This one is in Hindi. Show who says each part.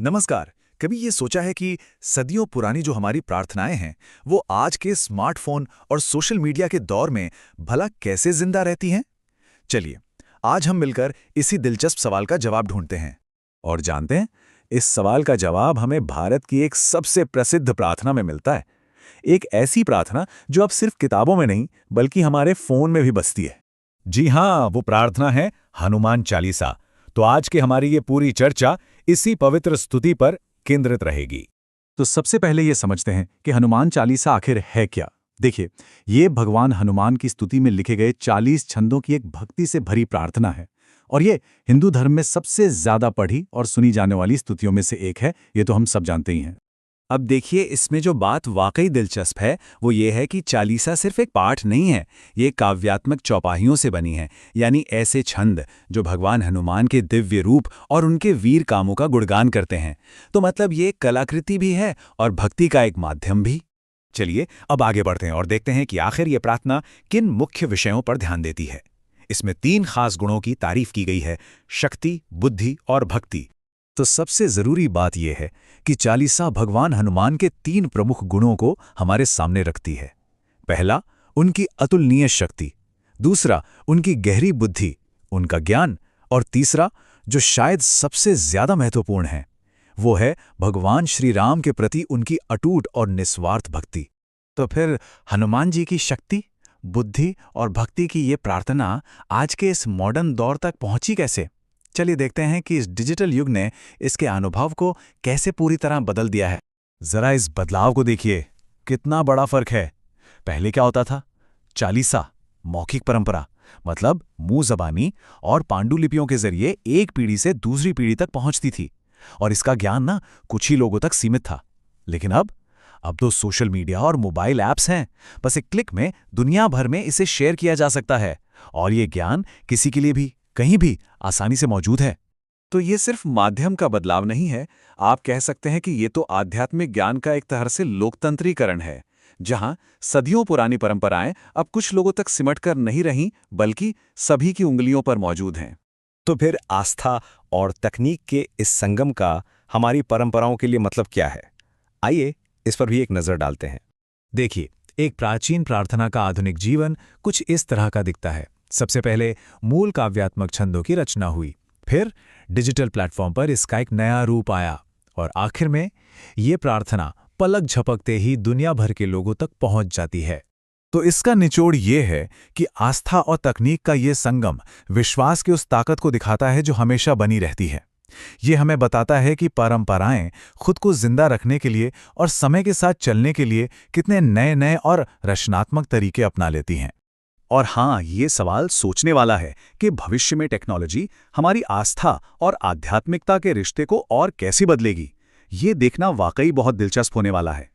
Speaker 1: नमस्कार। कभी ये सोचा है कि सदियों पुरानी जो हमारी प्रार्थनाएं हैं वो आज के स्मार्टफोन और सोशल मीडिया के दौर में भला कैसे जिंदा रहती हैं? चलिए, आज हम मिलकर इसी दिलचस्प सवाल का जवाब ढूंढते हैं। और जानते हैं, इस सवाल का जवाब हमें भारत की एक सबसे प्रसिद्ध प्रार्थना में मिलता है। एक ऐसी प्रार्थना जो अब सिर्फ किताबों में नहीं बल्कि हमारे फोन में भी बसती है। जी हाँ, वो प्रार्थना है हनुमान चालीसा। तो आज की हमारी ये पूरी चर्चा इसी पवित्र स्तुति पर केंद्रित रहेगी। तो सबसे पहले ये समझते हैं कि हनुमान चालीसा आखिर है क्या। देखिए, ये भगवान हनुमान की स्तुति में लिखे गए 40 छंदों की एक भक्ति से भरी प्रार्थना है। और ये हिंदू धर्म में सबसे ज्यादा पढ़ी और सुनी जाने वाली स्तुतियों में से एक है, ये तो हम सब जानते ही हैं।
Speaker 2: अब देखिए, इसमें जो बात वाकई दिलचस्प है वो ये है कि चालीसा सिर्फ एक पाठ नहीं है, ये काव्यात्मक चौपाइयों से बनी है। यानी ऐसे छंद जो भगवान हनुमान के दिव्य रूप और उनके वीर कामों का गुणगान करते हैं। तो मतलब ये एक कलाकृति भी है और भक्ति का एक माध्यम भी।
Speaker 1: चलिए अब आगे बढ़ते हैं और देखते हैं कि आखिर ये प्रार्थना किन मुख्य विषयों पर ध्यान देती है। इसमें 3 खास गुणों की तारीफ की गई है: शक्ति, बुद्धि और भक्ति। तो सबसे जरूरी बात यह है कि चालीसा भगवान हनुमान के 3 प्रमुख गुणों को हमारे सामने रखती है। पहला, उनकी अतुलनीय शक्ति। दूसरा, उनकी गहरी बुद्धि, उनका ज्ञान। और तीसरा, जो शायद सबसे ज्यादा महत्वपूर्ण है, वो है भगवान श्री राम के प्रति उनकी अटूट और निस्वार्थ भक्ति। तो फिर हनुमान जी की शक्ति, बुद्धि और भक्ति की ये प्रार्थना आज के इस मॉडर्न दौर तक पहुंची कैसे? चलिए देखते हैं कि इस डिजिटल युग ने इसके अनुभव को कैसे पूरी तरह बदल दिया है। जरा इस बदलाव को देखिए, कितना बड़ा फर्क है। पहले क्या होता था? चालीसा मौखिक परंपरा, मतलब मुंह जबानी और पांडुलिपियों के जरिए एक पीढ़ी से दूसरी पीढ़ी तक पहुंचती थी। और इसका ज्ञान ना कुछ ही लोगों तक सीमित था। लेकिन अब तो सोशल मीडिया और मोबाइल ऐप्स हैं। बस एक क्लिक में दुनिया भर में इसे शेयर किया जा सकता है और ये ज्ञान किसी के लिए भी कहीं भी आसानी से मौजूद है। तो ये सिर्फ माध्यम का बदलाव नहीं है, आप कह सकते हैं कि ये तो आध्यात्मिक ज्ञान का एक तरह से लोकतंत्रीकरण है, जहां सदियों पुरानी परंपराएं अब कुछ लोगों तक सिमट कर नहीं रहीं बल्कि सभी की उंगलियों पर मौजूद हैं।
Speaker 2: तो फिर आस्था और तकनीक के इस संगम का हमारी परंपराओं के लिए मतलब क्या है? आइए इस पर भी एक नजर डालते हैं।
Speaker 1: देखिए, एक प्राचीन प्रार्थना का आधुनिक जीवन कुछ इस तरह का दिखता है। सबसे पहले मूल काव्यात्मक छंदों की रचना हुई, फिर डिजिटल प्लेटफॉर्म पर इसका एक नया रूप आया और आखिर में ये प्रार्थना पलक झपकते ही दुनिया भर के लोगों तक पहुंच जाती है। तो इसका निचोड़ ये है कि आस्था और तकनीक का ये संगम विश्वास की उस ताकत को दिखाता है जो हमेशा बनी रहती है। ये हमें बताता है कि परंपराएं खुद को जिंदा रखने के लिए और समय के साथ चलने के लिए कितने नए-नए और रचनात्मक तरीके अपना लेती हैं। और हाँ, ये सवाल सोचने वाला है कि भविष्य में टेक्नोलॉजी हमारी आस्था और आध्यात्मिकता के रिश्ते को और कैसे बदलेगी। ये देखना वाकई बहुत दिलचस्प होने वाला है।